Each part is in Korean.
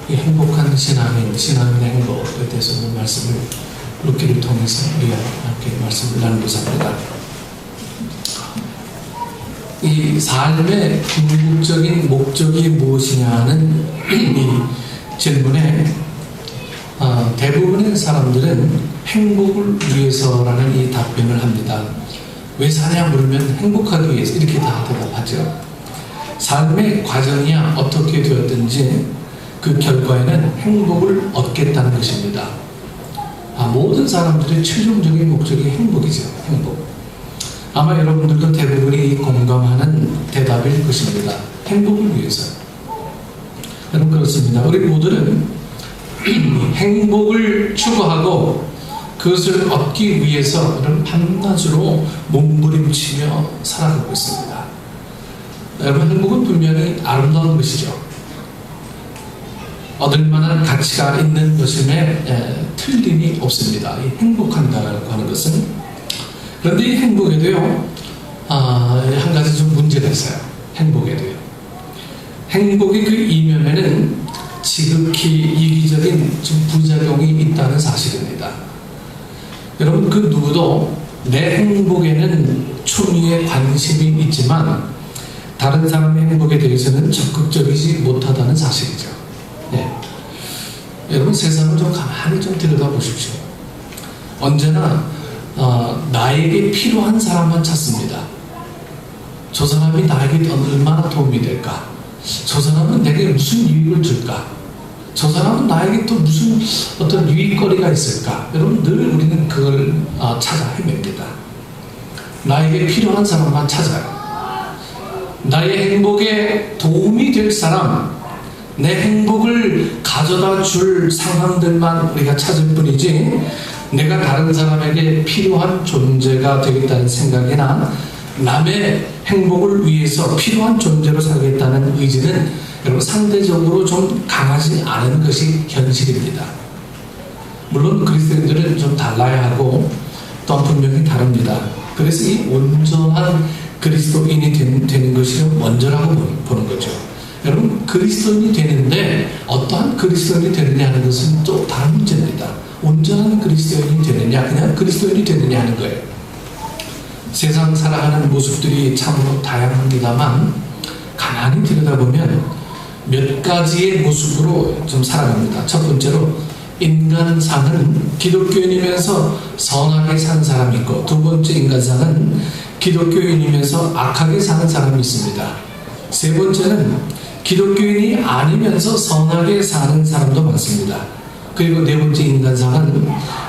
이 행복한 신앙의 행복에 대해서 오늘 말씀을 루키를 통해서 우리가 이렇게 말씀을 나누고자 합니다. 이 삶의 궁극적인 목적이 무엇이냐는 이 질문에 대부분의 사람들은 행복을 위해서라는 이 답변을 합니다. 왜 사냐 물으면 행복하기 위해서 이렇게 다 대답하죠. 삶의 과정이야 어떻게 되었든지 그 결과에는 행복을 얻겠다는 것입니다. 모든 사람들의 최종적인 목적이 행복이죠. 행복. 아마 여러분들도 대부분이 공감하는 대답일 것입니다. 행복을 위해서. 여러분 그렇습니다. 우리 모두는 행복을 추구하고 그것을 얻기 위해서 밤낮으로 몸부림치며 살아가고 있습니다. 여러분 행복은 분명히 아름다운 것이죠. 얻을 만한 가치가 있는 것임에 틀림이 없습니다. 이 행복한다고 하는 것은. 그런데 이 행복에도요 한 가지 좀 문제가 있어요. 행복에도요. 행복의 그 이면에는 지극히 이기적인 좀 부작용이 있다는 사실입니다. 여러분 그 누구도 내 행복에는 충분히 관심이 있지만 다른 사람의 행복에 대해서는 적극적이지 못하다는 사실이죠. 네. 여러분 세상을 좀 가만히 좀 들여다보십시오. 언제나 나에게 필요한 사람만 찾습니다. 저 사람이 나에게 얼마나 도움이 될까? 저 사람은 내게 무슨 유익을 줄까? 저 사람은 나에게 또 무슨 어떤 유익거리가 있을까? 여러분 늘 우리는 그걸 찾아 헤맵니다. 나에게 필요한 사람만 찾아요. 나의 행복에 도움이 될 사람, 내 행복을 가져다 줄 상황들만 우리가 찾을 뿐이지 내가 다른 사람에게 필요한 존재가 되겠다는 생각이나 남의 행복을 위해서 필요한 존재로 살겠다는 의지는 여러분 상대적으로 좀 강하지 않은 것이 현실입니다. 물론 그리스도인들은 좀 달라야 하고 또한 분명히 다릅니다. 그래서 이 온전한 그리스도인이 되는 것이 먼저라고 보는 거죠. 여러분 그리스도인이 되는데 어떠한 그리스도인이 되느냐 하는 것은 또 다른 문제입니다. 온전한 그리스도인이 되느냐 그냥 그리스도인이 되느냐 하는 거예요. 세상 살아가는 모습들이 참으로 다양합니다만 가만히 들여다보면 몇 가지의 모습으로 좀 살아갑니다. 첫 번째로 인간상은 기독교인이면서 선하게 사는 사람이 있고 두 번째 인간상은 기독교인이면서 악하게 사는 사람이 있습니다. 세 번째는 기독교인이 아니면서 선하게 사는 사람도 많습니다. 그리고 네 번째 인간상은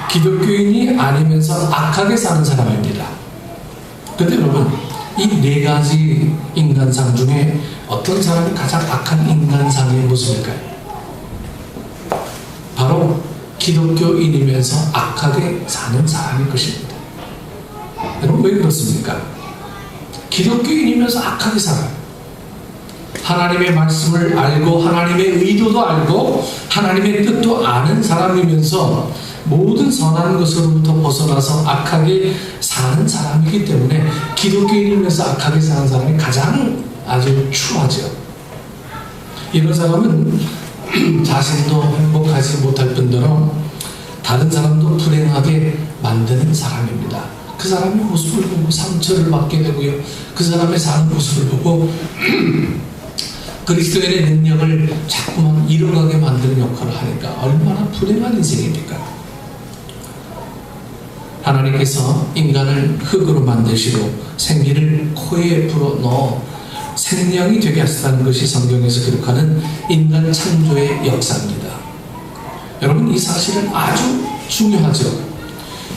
기독교인이 아니면서 악하게 사는 사람입니다. 그런데 여러분 이 네 가지 인간상 중에 어떤 사람이 가장 악한 인간상의 모습일까요? 바로 기독교인이면서 악하게 사는 사람일 것입니다. 여러분 왜 그렇습니까? 기독교인이면서 악하게 살아요. 하나님의 말씀을 알고 하나님의 의도도 알고 하나님의 뜻도 아는 사람이면서 모든 선한 것으로부터 벗어나서 악하게 사는 사람이기 때문에 기독교인이면서 악하게 사는 사람이 가장 아주 추하죠. 이런 사람은 자신도 행복하지 못할 뿐더러 다른 사람도 불행하게 만드는 사람입니다. 그 사람의 모습을 보고 상처를 받게 되고요. 그 사람의 사는 모습을 보고 그리스도인의 능력을 자꾸만 잃어가게 만드는 역할을 하니까 얼마나 불행한 인생입니까? 하나님께서 인간을 흙으로 만드시고 생기를 코에 불어넣어 생명이 되게 하셨다는 것이 성경에서 기록하는 인간 창조의 역사입니다. 여러분 이 사실은 아주 중요하죠.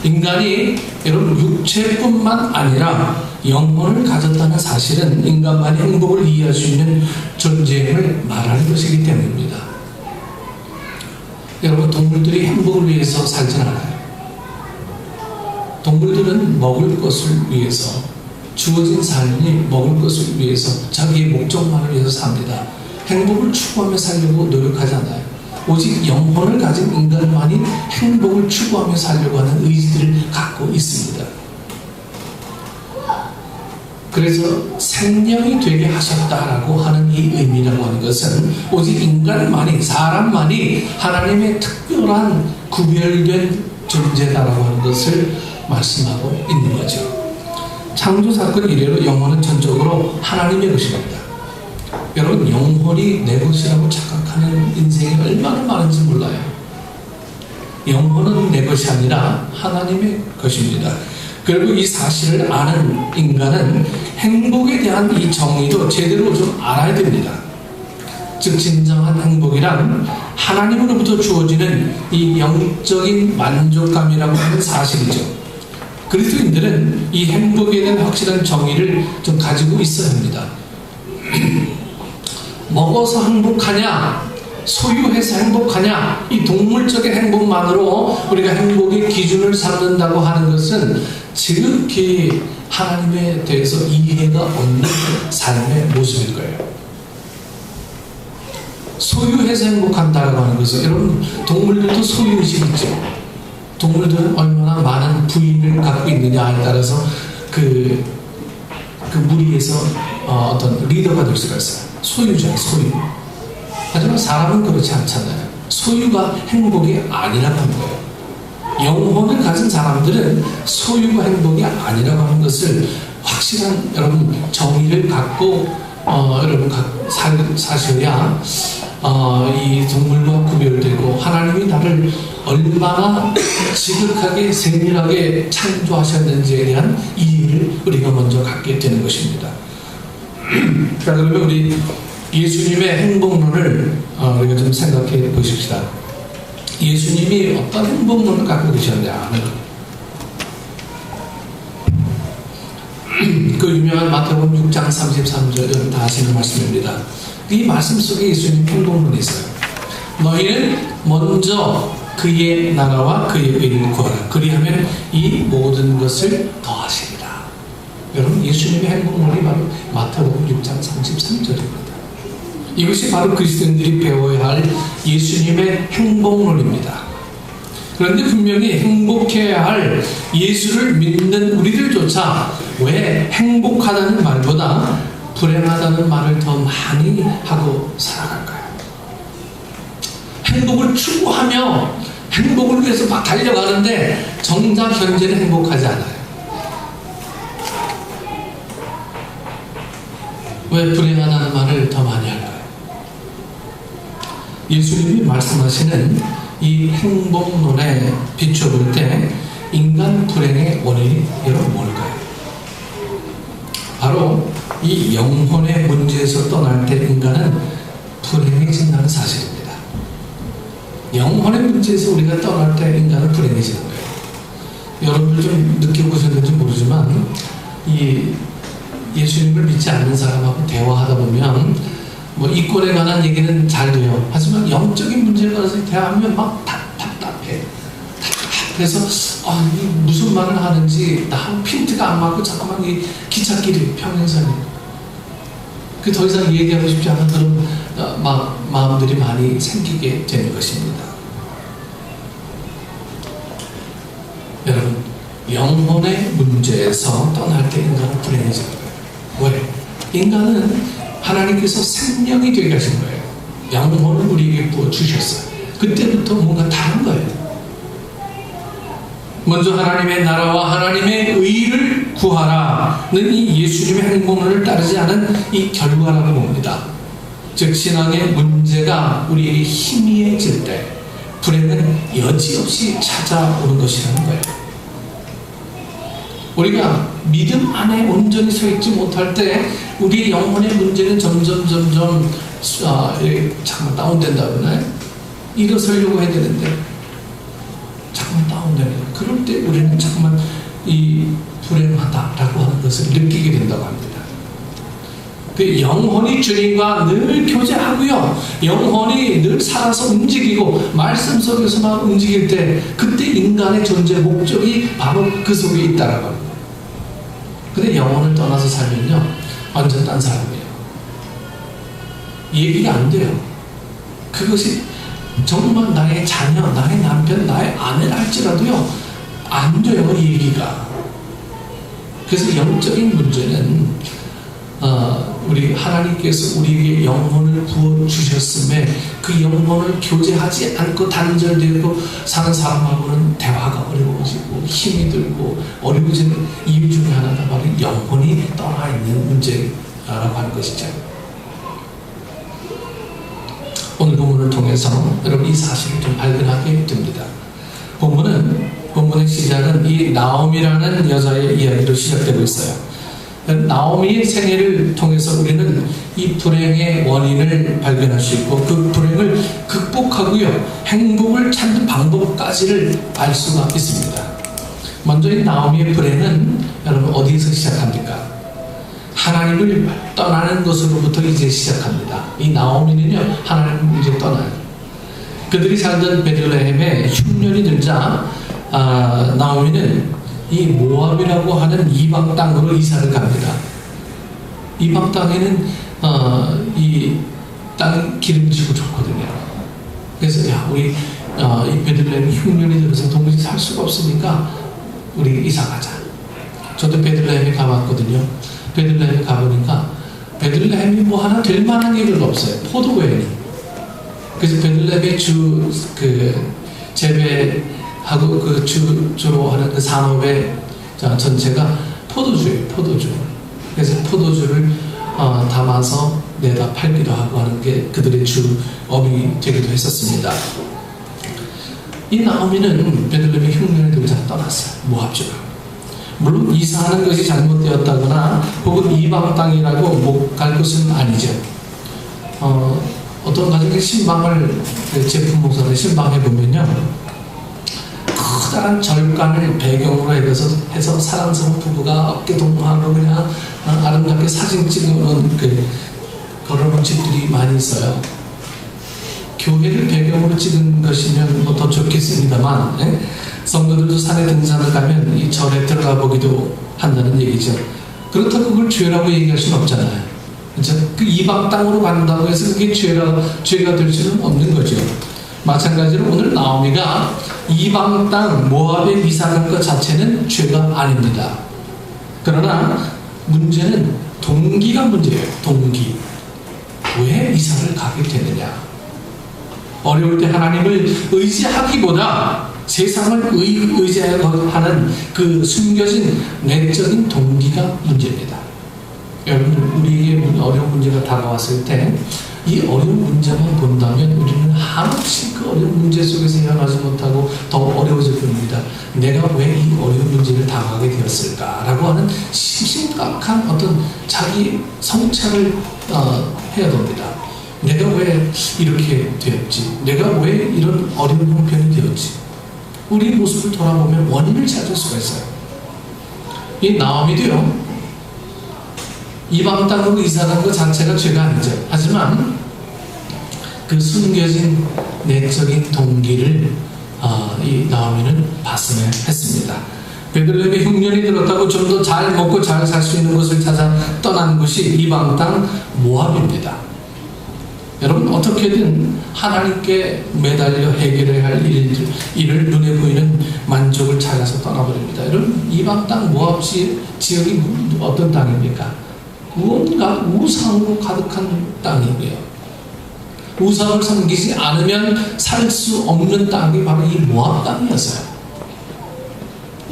인간이 여러분 육체뿐만 아니라 영혼을 가졌다는 사실은 인간만의 행복을 이해할 수 있는 존재임을 말하는 것이기 때문입니다. 여러분 동물들이 행복을 위해서 살지 않아요. 동물들은 먹을 것을 위해서 주어진 삶이 먹을 것을 위해서 자기의 목적만을 위해서 삽니다. 행복을 추구하며 살려고 노력하지 않아요. 오직 영혼을 가진 인간만이 행복을 추구하며 살려고 하는 의지들을 갖고 있습니다. 그래서 생명이 되게 하셨다라고 하는 이 의미라고 하는 것은 오직 인간만이, 사람만이 하나님의 특별한 구별된 존재다라고 하는 것을 말씀하고 있는 거죠. 창조 사건 이래로 영혼은 전적으로 하나님의 것입니다. 여러분, 영혼이 내 것이라고 착각하는 인생이 얼마나 많은지 몰라요. 영혼은 내 것이 아니라 하나님의 것입니다. 그리고 이 사실을 아는 인간은 행복에 대한 이 정의도 제대로 좀 알아야 됩니다. 즉 진정한 행복이란 하나님으로부터 주어지는 이 영적인 만족감이라고 하는 사실이죠. 그리스도인들은 이 행복에 대한 확실한 정의를 좀 가지고 있어야 합니다. 먹어서 행복하냐, 소유해서 행복하냐, 이 동물적인 행복만으로 우리가 행복의 기준을 삼는다고 하는 것은 지극히 하나님에 대해서 이해가 없는 삶의 모습일 거예요. 소유해서 행복한다고 하는 것은, 여러분, 동물들도 소유의식이 있죠. 동물들은 얼마나 많은 부인을 갖고 있느냐에 따라서 그 무리에서 어떤 리더가 될 수가 있어요. 소유자예요, 소유. 하지만 사람은 그렇지 않잖아요. 소유가 행복이 아니라고 하는 거예요. 영혼을 가진 사람들은 소유가 행복이 아니라고 하는 것을 확실한 여러분 정의를 갖고 여러분 사셔야 이 동물과 구별되고 하나님이 나를 얼마나 지극하게 세밀하게 창조하셨는지에 대한 이해를 우리가 먼저 갖게 되는 것입니다. 자, 그러면 우리 예수님의 행복론을 우리가 좀 생각해 보십시다. 예수님이 어떤 행복론을 갖고 계셨냐. 그 유명한 마태복음 6장 33절 다 아시는 말씀입니다. 이 말씀 속에 예수님 행복론이 있어요. 너희는 먼저 그의 나라와 그의 의를 구하라. 그리하면 이 모든 것을 더하시리라. 여러분, 예수님의 행복론이 바로 마태복음 6장 33절입니다. 이것이 바로 그리스도인들이 배워야 할 예수님의 행복론입니다. 그런데 분명히 행복해야 할 예수를 믿는 우리들조차 왜 행복하다는 말보다 불행하다는 말을 더 많이 하고 살아갈까요? 행복을 추구하며 행복을 위해서 막 달려가는데 정작 현재는 행복하지 않아요. 왜 불행하다는 말을 더 많이 할까요? 예수님이 말씀하시는 이 행복론에 비춰볼 때 인간 불행의 원인이 여러분 뭘까요? 바로 이 영혼의 문제에서 떠날 때 인간은 불행해진다는 사실입니다. 영혼의 문제에서 우리가 떠날 때 인간은 불행해지는 거예요. 여러분들 좀 느껴보셨는지 모르지만 이 예수님을 믿지 않는 사람하고 대화하다 보면 뭐 이권에 관한 얘기는 잘 돼요. 하지만 영적인 문제에 관해서 대화하면 막 답답해. 그래서 이 무슨 말을 하는지 나 핀트가 안 맞고 잠깐만 이 기찻길이 평행선이 그 더 이상 얘기하고 싶지 않은 그런 마음들이 많이 생기게 되는 것입니다. 여러분, 영혼의 문제에서 떠날 때 인간은 불행해지는 거예요. 왜? 인간은 하나님께서 생명이 되게 하신 거예요. 영혼을 우리에게 부어주셨어요. 그때부터 뭔가 다른 거예요. 먼저 하나님의 나라와 하나님의 의를 구하라는 이 예수님의 행복론을 따르지 않은 이 결과라고 봅니다. 즉 신앙의 문제가 우리에게 희미해질 때 불행은 여지없이 찾아오는 것이라는 거예요. 우리가 믿음 안에 온전히 서 있지 못할 때 우리의 영혼의 문제는 점점 잠깐 다운된다 그러나요? 일어서려고 해야 되는데 잠깐만 다운됩니다. 그럴 때 우리는 잠깐만 이 불행하다라고 하는 것을 느끼게 된다고 합니다. 그 영혼이 주님과 늘 교제하고요, 영혼이 늘 살아서 움직이고 말씀 속에서만 움직일 때 그때 인간의 존재 목적이 바로 그 속에 있다라고 합니다. 근데 영혼을 떠나서 살면요 완전 딴 사람이에요. 얘기가 안 돼요. 그것이 정말 나의 자녀, 나의 남편, 나의 아내를 할지라도요 안 돼요, 얘기가. 그래서 영적인 문제는 우리 하나님께서 우리에게 영혼을 부어주셨음에 그 영혼을 교제하지 않고 단절되고 사는 사람하고는 대화가 어려워지고 힘이 들고 어려워지는 이유 중에 하나가 바로 영혼이 떠나 있는 문제라고 하는 것이죠. 오늘 본문을 통해서 여러분 이 사실을 좀 발견하게 됩니다. 본문의 시작은 이 나오미라는 여자의 이야기로 시작되고 있어요. 나오미의 생애를 통해서 우리는 이 불행의 원인을 발견할 수 있고 그 불행을 극복하고요 행복을 찾는 방법까지를 알 수가 있습니다. 먼저 이 나오미의 불행은 여러분 어디에서 시작합니까? 하나님을 떠나는 것으로부터 이제 시작합니다. 이 나오미는요 하나님을 이제 떠나요. 그들이 살던 베들레헴에 흉년이 들자 나오미는 이 모압이라고 하는 이방 땅으로 이사를 갑니다. 이방 땅에는 이 땅 기름지고 좋거든요. 그래서 우리 이 베들레헴 흉년이 들어서 도무지 살 수가 없으니까 우리 이사 가자. 저도 베들레헴에 가봤거든요. 베들레헴에 가보니까 베들레헴이 뭐 하나 될 만한 게 별로 없어요. 포도 외에는. 그래서 베들레헴의 재배하고 주로 하는 그 산업의 전체가 포도주예요. 포도주. 그래서 포도주를 담아서 내다 팔기도 하고 하는 게 그들의 주업이 되기도 했었습니다. 이 나오미는 베들레헴의 흉년에 들자 떠났어요. 모압주로. 물론 이사하는 것이 잘못되었다거나 혹은 이방 땅이라고 못 갈 것은 아니죠. 어떤 가정의 신방을 제품 목사를 신방해 보면요 커다란 절간을 배경으로 해서 사랑스러운 부부가 어깨 동무하고 그냥 아름답게 사진 찍어놓은 그런 집들이 많이 있어요. 교회를 배경으로 찍은 것이면 뭐 더 좋겠습니다만 성도들도 산에 등산을 가면 이 절에 들어가 보기도 한다는 얘기죠. 그렇다고 그걸 죄라고 얘기할 수는 없잖아요. 그렇죠? 그 이방 땅으로 간다고 해서 그게 죄가 될 수는 없는 거죠. 마찬가지로 오늘 나오미가 이방 땅 모압에 이사한 것 자체는 죄가 아닙니다. 그러나 문제는 동기가 문제예요. 동기. 왜 이사를 가게 되느냐? 어려울 때 하나님을 의지하기보다 세상을 의지하는 그 숨겨진 내적인 동기가 문제입니다. 여러분들 우리에게 어려운 문제가 다가왔을 때 이 어려운 문제만 본다면 우리는 한없이 그 어려운 문제 속에서 헤어나지 못하고 더 어려워질 겁니다. 내가 왜 이 어려운 문제를 당하게 되었을까? 라고 하는 심각한 어떤 자기 성찰을 해야 됩니다. 내가 왜 이렇게 되었지? 내가 왜 이런 어려운 형편이 되었지? 우리 모습을 돌아보면 원인을 찾을 수가 있어요. 이 나오미도요 이방 땅으로 이사간 것 자체가 죄가 아니죠. 하지만 그 숨겨진 내적인 동기를 이 나오미는 봤으면 했습니다. 베들레헴에 흉년이 들었다고 좀 더 잘 먹고 잘 살 수 있는 곳을 찾아 떠난 곳이 이방 땅 모압입니다. 여러분 어떻게든 하나님께 매달려 해결해야 할 일을 눈에 보이는 만족을 찾아서 떠나버립니다. 여러분 이방 땅 모압 지역이 어떤 땅입니까? 무언가 우상으로 가득한 땅이고요. 우상을 섬기지 않으면 살 수 없는 땅이 바로 이 모압 땅이었어요.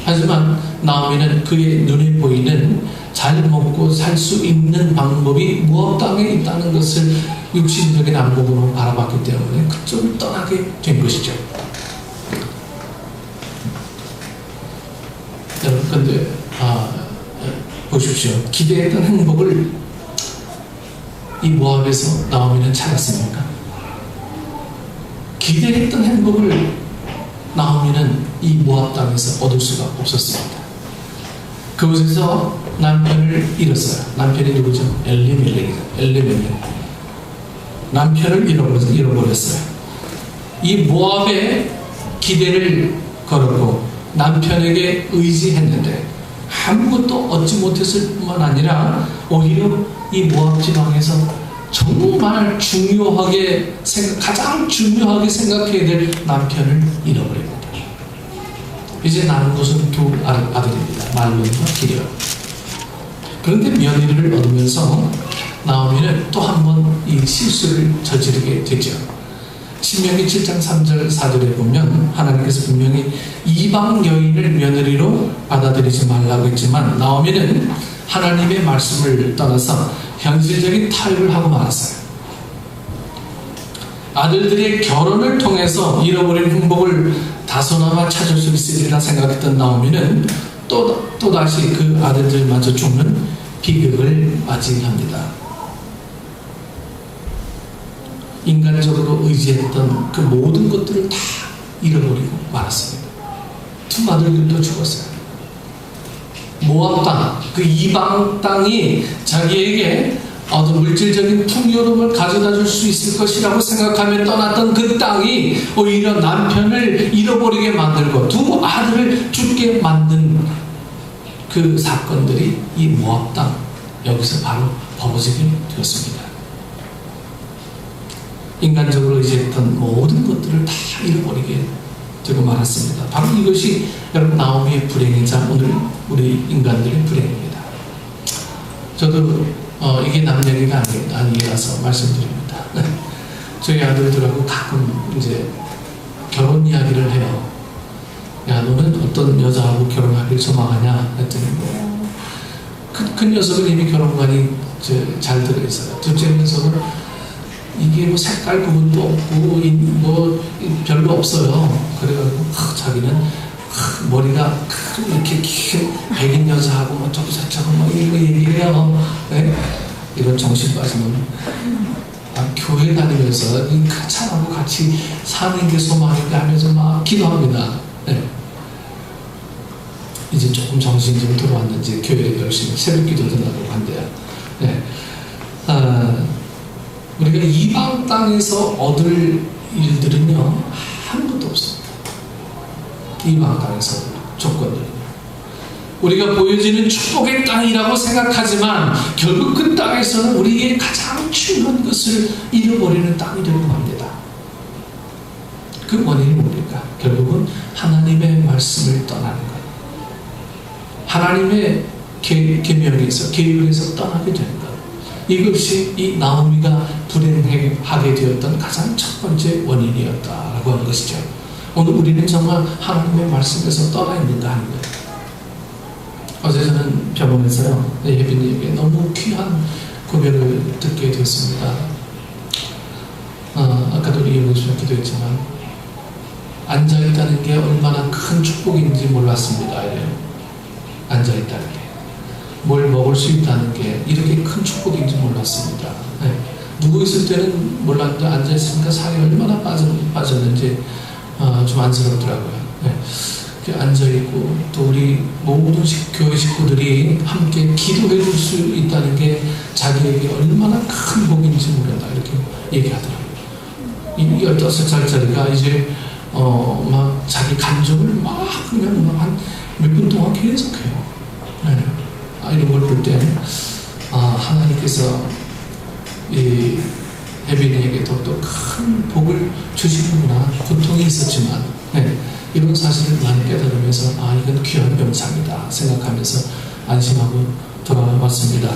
하지만 나오미는 그의 눈에 보이는 잘 먹고 살 수 있는 방법이 모압 땅에 있다는 것을 육신적인 안목으로 바라봤기 때문에 그쪽을 떠나게 된 것이죠. 여러분 근데 보십시오. 기대했던 행복을 이 모압에서 나오미는 찾았습니까? 기대했던 행복을 나오미는 이 모압 땅에서 얻을 수가 없었습니다. 그곳에서 남편을 잃었어요. 남편이 누구죠? 엘리멜렉. 남편을 잃어버렸어요. 이 모압에 기대를 걸었고 남편에게 의지했는데 아무것도 얻지 못했을 뿐만 아니라 오히려 이 모압 지방에서 정말 가장 중요하게 생각해야 될 남편을 잃어버립니다. 이제 남은 것은 두 아들입니다. 말론과 기럇. 그런데 며느리를 얻으면서 나오미는 또 한 번 이 실수를 저지르게 되죠. 신명기 7장 3절 4절에 보면 하나님께서 분명히 이방 여인을 며느리로 받아들이지 말라고 했지만 나오미는 하나님의 말씀을 떠나서 현실적인 타협을 하고 말았어요. 아들들의 결혼을 통해서 잃어버린 행복을 다소나마 찾을 수 있으리라 생각했던 나오미는 또다시 그 아들들마저 죽는 비극을 맞이합니다. 인간적으로 의지했던 그 모든 것들을 다 잃어버리고 말았습니다. 두 아들들도 죽었어요. 모압 땅, 그 이방 땅이 자기에게 어떤 물질적인 풍요로움을 가져다 줄 수 있을 것이라고 생각하며 떠났던 그 땅이 오히려 남편을 잃어버리게 만들고 두 아들을 죽게 만든 그 사건들이 이 모압 땅, 여기서 바로 벌어지게 되었습니다. 인간적으로 의지했던 모든 것들을 다 잃어버리게 되고 말았습니다. 바로 이것이 여러분 나오미의 불행이자 오늘 우리 인간들의 불행입니다. 저도 이게 남 얘기가 아니라서 말씀드립니다. 저희 아들들하고 가끔 이제 결혼 이야기를 해요. 야, 너는 어떤 여자하고 결혼하길 소망하냐? 했더니 큰 녀석은 이미 결혼관이 잘 들어있어요. 둘째 녀석은 이게 뭐 색깔 구분도 없고 별로 없어요. 그래가지고 자기는 머리가 이렇게 긴 백인 여자하고 뭐 저거 뭐 이런 거 얘기해요. 네? 이런 정신 빠지면 교회 다니면서 이 사람하고 같이 사는 게 소망인가 하면서 막 기도합니다. 네. 이제 조금 정신이 좀 들어왔는지 교회에 열심히 새벽 기도도 나가고 한대요. 네. 우리가 이방 땅에서 얻을 일들은요 아무것도 없습니다. 이방 땅에서 얻을 조건들은요. 우리가 보여지는 축복의 땅이라고 생각하지만 결국 그 땅에서는 우리의 가장 중요한 것을 잃어버리는 땅이 되고 맙니다. 그 원인이 뭡니까? 결국은 하나님의 말씀을 떠나는 것, 하나님의 계명에서 계율에서 떠나게 되는 것, 이것이 이 나오미가 불행하게 되었던 가장 첫 번째 원인이었다라고 하는 것이죠. 오늘 우리는 정말 하나님의 말씀에서 떠나 있는가 하는 거예요. 어제 저는 병원에서요, 예빈이에게 너무 귀한 고백을 듣게 되었습니다. 아까도 우리 예빈이 기도했지만 앉아있다는 게 얼마나 큰 축복인지 몰랐습니다. 이래요. 앉아있다는 게, 뭘 먹을 수 있다는 게 이렇게 큰 축복인지 몰랐습니다. 네. 누구 있을 때는 몰랐는데 앉아있으니까 살이 얼마나 빠졌는지 좀 안쓰럽더라고요. 네. 앉아있고 또 우리 모든 교회 식구들이 함께 기도해 줄 수 있다는 게 자기에게 얼마나 큰 복인지 모른다 이렇게 얘기하더라고요. 이 15살짜리가 이제 막 자기 감정을 막 그냥 한 몇 분 동안 계속해요. 네. 이런 걸 볼 때 하나님께서 이 혜빈이에게 더욱더 큰 복을 주시는구나. 고통이 있었지만 네. 이런 사실을 많이 깨달으면서 이건 귀한 명상이다 생각하면서 안심하고 돌아왔습니다.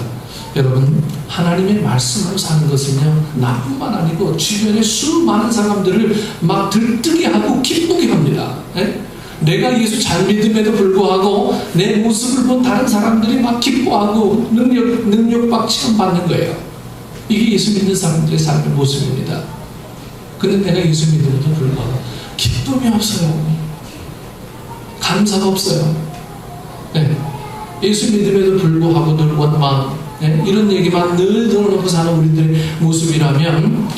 여러분, 하나님의 말씀으로 사는 것은요 나뿐만 아니고 주변에 수많은 사람들을 막 들뜨게 하고 기쁘게 합니다. 네? 내가 예수 잘 믿음에도 불구하고 내 모습을 본 다른 사람들이 막 기뻐하고 능력받 체험받는 거예요. 이게 예수 믿는 사람들의 삶의 모습입니다. 근데 내가 예수 믿음에도 불구하고 기쁨이 없어요. 감사가 없어요. 네. 예수 믿음에도 불구하고 늘 원망, 네. 이런 얘기만 늘 들어놓고 사는 우리들의 모습이라면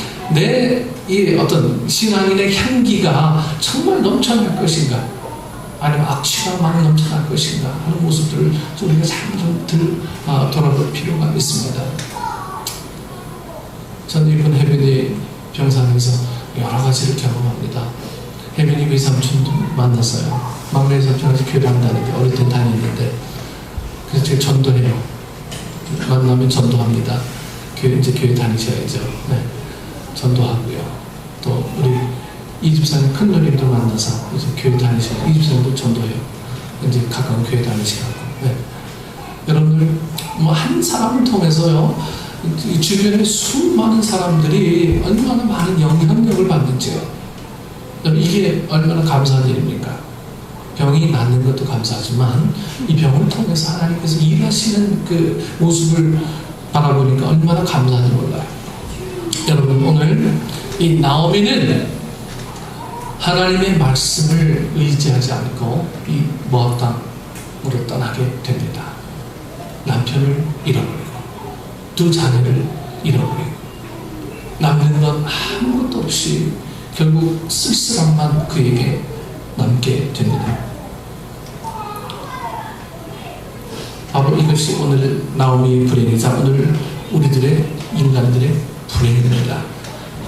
이 어떤 신앙인의 향기가 정말 넘쳐날 것인가, 아니면 악취가 막 넘쳐날 것인가 하는 모습들을 우리가 잘 좀 돌아볼 필요가 있습니다. 저는 이번 혜빈이 병상에서 여러 가지를 경험합니다. 혜빈이 외삼촌도 만났어요. 막내 삼촌에서 교회를 한다는데 어릴 땐 다녔는데, 그래서 제가 전도해요. 만나면 전도합니다. 이제 교회 다니셔야죠. 네. 전도하고요. 또 우리 이집사님 큰 누님도 만나서 이제 교회 다니셔야 이집사님도 전도해요. 이제 가까운 교회 다니시라고. 네. 여러분들 뭐 한 사람을 통해서요, 이 주변에 수많은 사람들이 얼마나 많은 영향력을 받는지요. 이게 얼마나 감사한 일입니까? 병이 낫는 것도 감사하지만 이 병을 통해서 하나님께서 일하시는 그 모습을 바라보니까 얼마나 감사한지 몰라요. 여러분, 오늘 이 나오미는 하나님의 말씀을 의지하지 않고 이 모압 땅으로 떠나게 됩니다. 남편을 잃어버리고 두 자녀를 잃어버리고 남는 건 아무것도 없이 결국 쓸쓸함만 그에게 남게 됩니다. 바로 이것이 오늘 나오미의 불행이자 오늘 우리들의 인간들의 불행입니다.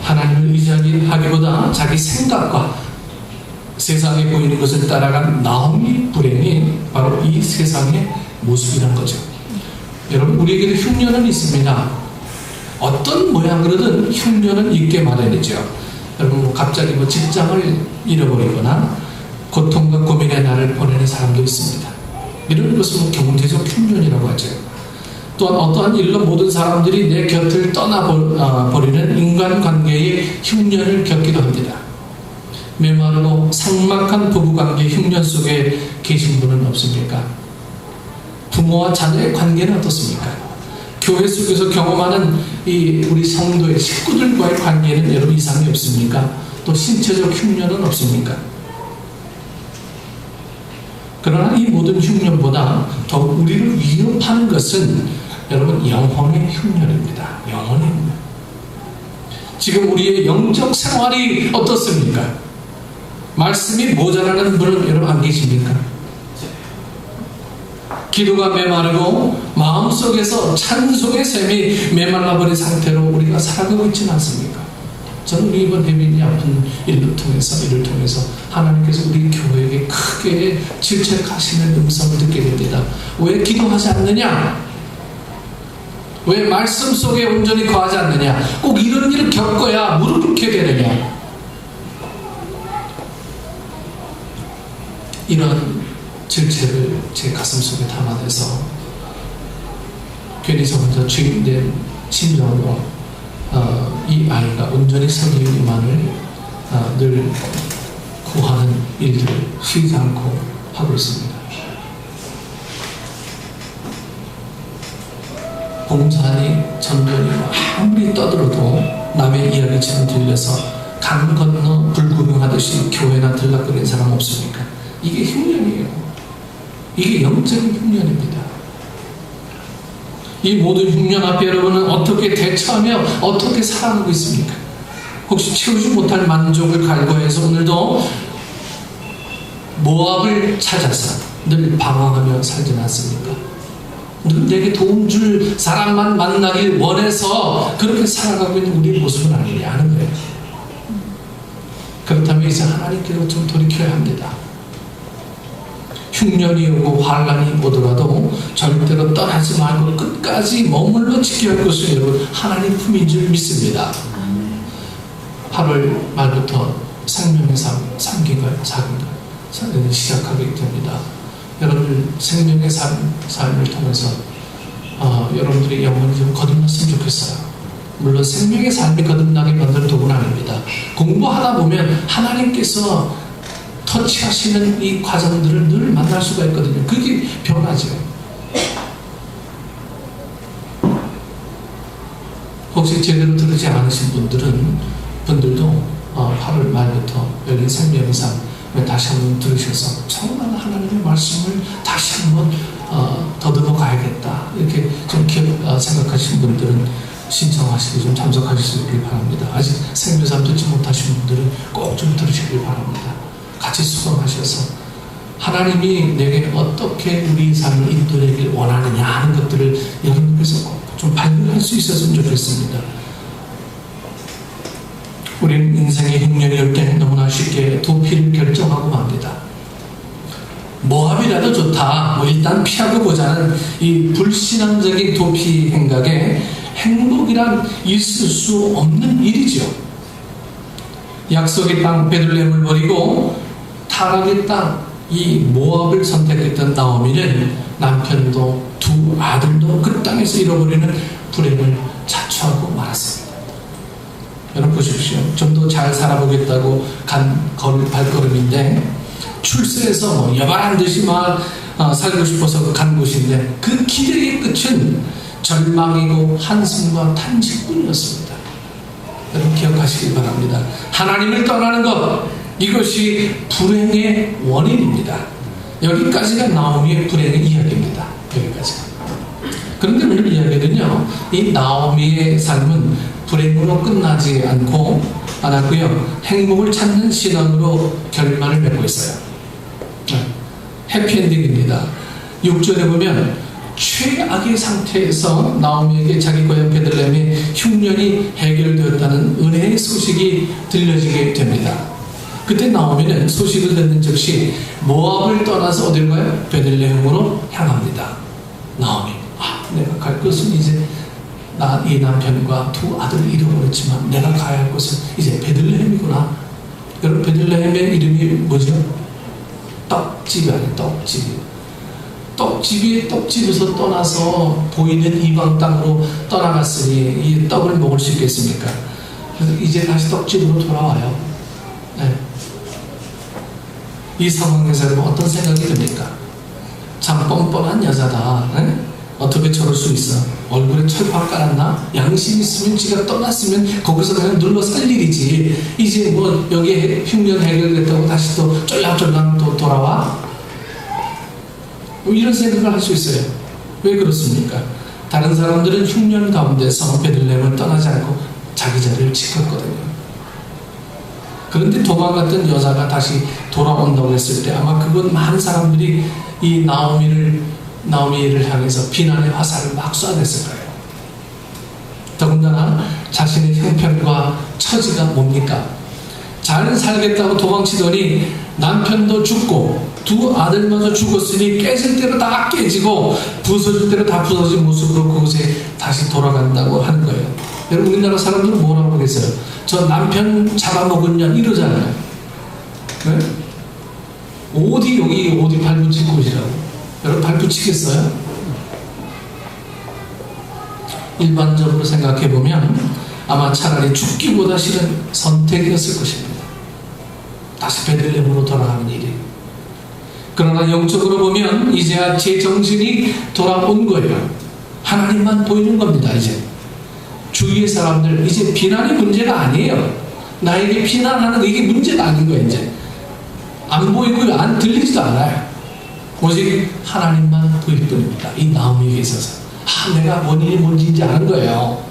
하나님을 의지하기보다 자기 생각과 세상에 보이는 것을 따라간 나오미 불행이 바로 이 세상의 모습이란 거죠. 여러분, 우리에게도 흉년은 있습니다. 어떤 모양으로든 흉년은 있게 마련이죠. 여러분, 갑자기 뭐 직장을 잃어버리거나 고통과 고민의 날을 보내는 사람도 있습니다. 이런 것은 뭐 경제적 흉년이라고 하죠. 또한 어떠한 일로 모든 사람들이 내 곁을 떠나버리는 인간관계의 흉년을 겪기도 합니다. 메마르고 삭막한 부부관계 흉년 속에 계신 분은 없습니까? 부모와 자녀의 관계는 어떻습니까? 교회 속에서 경험하는 우리 성도의 식구들과의 관계는 여러분 이상이 없습니까? 또 신체적 흉년은 없습니까? 그러나 이 모든 흉년보다 더욱 우리를 위협하는 것은 여러분 영혼의 흉년입니다. 영혼의 흉년. 지금 우리의 영적 생활이 어떻습니까? 말씀이 모자라는 분은 여러분 안 계십니까? 기도가 메마르고 마음속에서 찬송의 샘이 메말라버린 상태로 우리가 살아가고 있지는 않습니까? 저는 우리 이번 혜민이 아픈 이를 통해서 하나님께서 우리 교회에게 크게 질책하시는 음성을 듣게 됩니다. 왜 기도하지 않느냐? 왜 말씀 속에 온전히 거하지 않느냐? 꼭 이런 일을 겪어야 무릎 꿇게 되느냐? 이런 질책을 제 가슴 속에 담아내서 괜히 저 혼자 주인된 심정으로 이 아이가 온전히 서기만을 늘 구하는 일들을 쉬지 않고 하고 있습니다. 봉산이 전전이 아무리 떠들어도 남의 이야기처럼 들려서 강 건너 불구경하듯이 교회나 들락거리는 사람 없습니까? 이게 흉년이에요. 이게 영적인 흉년입니다. 이 모든 흉년 앞에 여러분은 어떻게 대처하며 어떻게 살아가고 있습니까? 혹시 채우지 못할 만족을 갈구해서 오늘도 모압을 찾아서 늘 방황하며 살지는 않습니까? 내게 도움 줄 사람만 만나길 원해서 그렇게 살아가고 있는 우리의 모습은 아니냐 하는 거예요. 그렇다면 이제 하나님께로 좀 돌이켜야 합니다. 흉년이 오고 환란이 오더라도 절대로 떠나지 말고 끝까지 머물러 지켜야 할 것은 여러분 하나님 품인 줄 믿습니다. 8월 말부터 생명의 삶 3기가 4기가 시작하게 됩니다. 여러분들 생명의 삶을 통해서 여러분들의 영혼이 좀 거듭났으면 좋겠어요. 물론 생명의 삶이 거듭나게 만드는 도구는 아닙니다. 공부하다 보면 하나님께서 터치하시는 이 과정들을 늘 만날 수가 있거든요. 그게 변하죠. 혹시 제대로 들으지 않으신 분들도 8월 말부터 여기 생명의 삶 다시 한번 들으셔서 정말 하나님의 말씀을 다시 한번 더듬어 가야겠다 이렇게 좀 생각하시는 분들은 신청하시고 좀 참석하시길 바랍니다. 아직 생명의 삶 듣지 못하신 분들은 꼭 좀 들으시길 바랍니다. 같이 수강하셔서 하나님이 내게 어떻게 우리 삶을 인도하길 원하느냐 하는 것들을 여러분께서 좀 발견할 수 있었으면 좋겠습니다. 우리는 인생의 흉년이 올 때 너무나 쉽게 도피를 결정하고 맙니다. 모압이라도 좋다. 일단 피하고 보자는 이 불신앙적인 도피 행각에 행복이란 있을 수 없는 일이죠. 약속의 땅 베들레헴을 버리고 타락의 땅 이 모압을 선택했던 나오미는 남편도 두 아들도 그 땅에서 잃어버리는 불행을 자초하고 말았습니다. 여러분 보십시오. 좀 더 잘 살아보겠다고 간 발걸음인데 출세해서 여발한 듯이 막 살고 싶어서 간 곳인데 그 길의 끝은 절망이고 한숨과 탄식뿐이었습니다. 여러분 기억하시기 바랍니다. 하나님을 떠나는 것, 이것이 불행의 원인입니다. 여기까지가 나오미의 불행의 이야기입니다. 여기까지가. 그런데 오늘 이야기는요, 이 나오미의 삶은 불행으로 끝나지 않았고요, 행복을 찾는 신앙으로 결말을 맺고 있어요. 해피엔딩입니다. 6절에 보면 최악의 상태에서 나오미에게 자기 고향 베들레헴의 흉년이 해결되었다는 은혜의 소식이 들려지게 됩니다. 그때 나오미는 소식을 듣는 즉시 모압을 떠나서 어딜 가요? 베들레헴으로 향합니다. 나오미, 내가 갈 곳은 이제 이 남편과 두 아들을 잃어버렸지만 내가 가야 할 곳은 이제 베들레헴이구나. 여러분 베들레헴의 이름이 뭐죠? 떡집이 아니에요. 떡집에서 떠나서 보이는 이방 땅으로 떠나갔으니 이 떡을 먹을 수 있겠습니까? 그래서 이제 다시 떡집으로 돌아와요. 네. 이 상황에서 어떤 생각이 듭니까? 참 뻔뻔한 여자다. 네? 어떻게 저럴 수 있어? 얼굴에 철판 깔았나? 양심 있으면 지가 떠났으면 거기서 그냥 눌러 살 일이지. 이제 뭐 여기에 흉년 해결됐다고 다시 또 쫄랑쫄랑 또 돌아와? 뭐 이런 생각을 할 수 있어요. 왜 그렇습니까? 다른 사람들은 흉년 가운데서 베들레헴을 떠나지 않고 자기 자리를 지켰거든요. 그런데 도망갔던 여자가 다시 돌아온다고 했을 때 아마 그건 많은 사람들이 이 나오미를 향해서 비난의 화살을 막 쏴댔을 거예요. 더군다나 자신의 형편과 처지가 뭡니까? 잘 살겠다고 도망치더니 남편도 죽고 두 아들마저 죽었으니 깨질 대로 다 깨지고 부서질 대로 다 부서진 모습으로 그곳에 다시 돌아간다고 하는 거예요. 여러분 우리나라 사람들은 뭐라고 하겠어요? 저 남편 잡아먹은 년 이러잖아요. 네? 어디 발붙일 곳이라고. 여러분 발붙이겠어요? 일반적으로 생각해보면 아마 차라리 죽기보다 싫은 선택이었을 것입니다. 다시 베들레헴으로 돌아가는 일이. 그러나 영적으로 보면 이제야 제 정신이 돌아온 거예요. 하나님만 보이는 겁니다. 이제 주위의 사람들 이제 비난이 문제가 아니에요. 나에게 비난하는 이게 문제가 아닌 거예요. 이제 안 보이고요, 안 들리지도 않아요. 오직 하나님만 보일 뿐입니다. 이 나오미에게 있어서 내가 원인이 뭔지 아는 거예요.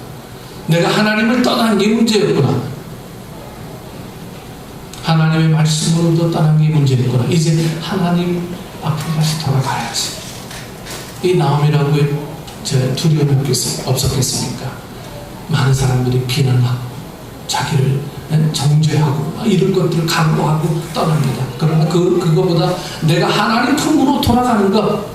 내가 하나님을 떠난 게 문제였구나. 하나님의 말씀으로도 떠난 게 문제였구나. 이제 하나님 앞으로 다시 돌아가야지. 이 나오미라고 두려움이 없었겠습니까? 많은 사람들이 비난하고 자기를 정죄하고 이런 것들을 각오하고 떠납니다. 그러나 그거보다 내가 하나님 품으로 돌아가는 것,